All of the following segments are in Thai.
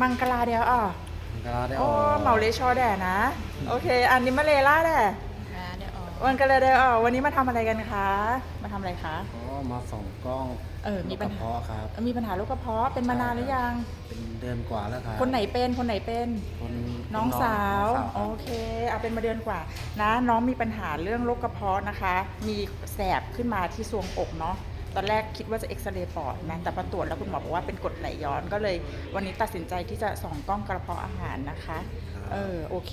มังกรเดียวอ๋อ มันก็ได้ โอ้เหมาเลชอแดนะโอเคอันนี้มาเลล่าแด เดี๋ยวออก วันกันเลยเดียวอ๋อวันนี้มาทำอะไรกันคะมาทำอะไรคะ อ๋อมาส่องกล้อง มีปัญหา โรคกระเพาะครับ มีปัญหาโรคกระเพาะเป็นมานานหรือยัง เป็นเดือนกว่าแล้วครับ คนไหนเป็นคนไหนเป็น คน น้องสาว น้อง โอ สาว เคเอาเป็นมาเดือนกว่านะน้องมีปัญหาเรื่องโรคกระเพาะนะคะ มีแสบขึ้นมาที่ทรวงอกเนาะตอนแรกคิดว่าจะเอ็กซเรย์ปอดนะแต่พอตรวจแล้วคุณหมอบอกว่าเป็นกรดไหลย้อนก็เลยวันนี้ตัดสินใจที่จะส่องกล้องกระเพาะอาหารนะคะโอเค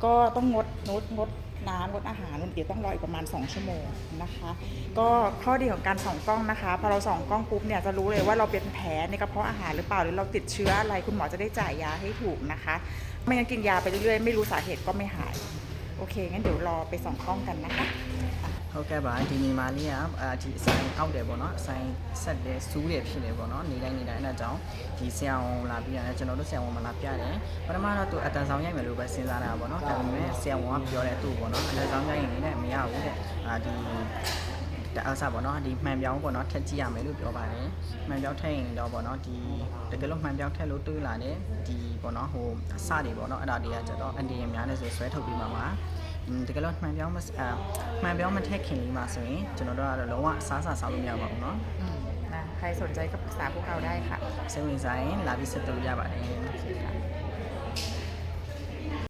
ก็ต้องงดน้ำงดอาหารเดี๋ยวต้องรออีกประมาณ2ชั่วโมงนะคะก็ข้อดีของการส่องกล้องนะคะพอเราส่องกล้องปุ๊บเนี่ยจะรู้เลยว่าเราเป็นแผลในกระเพาะอาหารหรือเปล่าหรือเราติดเชื้ออะไรคุณหมอจะได้จ่ายยาให้ถูกนะคะไม่งั้นกินยาไปเรื่อยๆไม่รู้สาเหตุก็ไม่หายโอเคงั้นเดี๋ยวรอไปส่องกล้องกันนะคะ ဟုတ်ကဲ့ပါဒီနေ့မှလေးကဒီအဆိုင်အောက်တယ်ပေါ့နော်အဆိုင်ဆက်တယ်စူးတယ်ဖြစ်နေပေါ့နော်နေတိုင်းအဲ့ဒါကြောင့်ဒီဆရာဝန်လာပြီးရတယ်ကျွန်တော်တို့ဆရာဝန်မလာပြတယ်ပထမတော့သူအတန်ဆောင်ရိုက်မယ်လို့ပဲစဉ်းစားတာပေါ့နော်ဒါပေမဲ့ဆရာဝန်ကပြောတယ်သူ့ပေါ့နော်အတန်ဆောင်ရိုက်ရင်လည်းမရဘူးတဲ့ဒီတအားစားပေါ့နော်ဒီမှန်ပြောင်းပေါ့နော်ထက်ကြည့်ရမယ်လို့ပြောပါတယ်မှန်ပြောင်းထက်ရင်တော့ပေါ့နော်ဒီတကယ်လို့မှန်ပြောင်းထက်လို့တွေးလာတယ်ဒီပေါ့နော်ဟိုအစတွေပေါ့နော်အဲ့ဒါတွေကကျတော့အန်တီရများနဲ့ဆိုဆွဲထုတ်ပြီးမှမှာတကယ်လို့မှန်ပြောင်းမထက်ခင်လေးမှာဆိုရင်ကျွန်တော်တို့ကတော့လုံးဝအစားစားလို့မရပါဘူးเนาะ นะใครสนใจก็ปรึกษาพวกเราได้ค่ะ စိတ်ဝင်စားရင်လာပြီးဆက်သွယ်ရပါတယ် โอเคค่ะ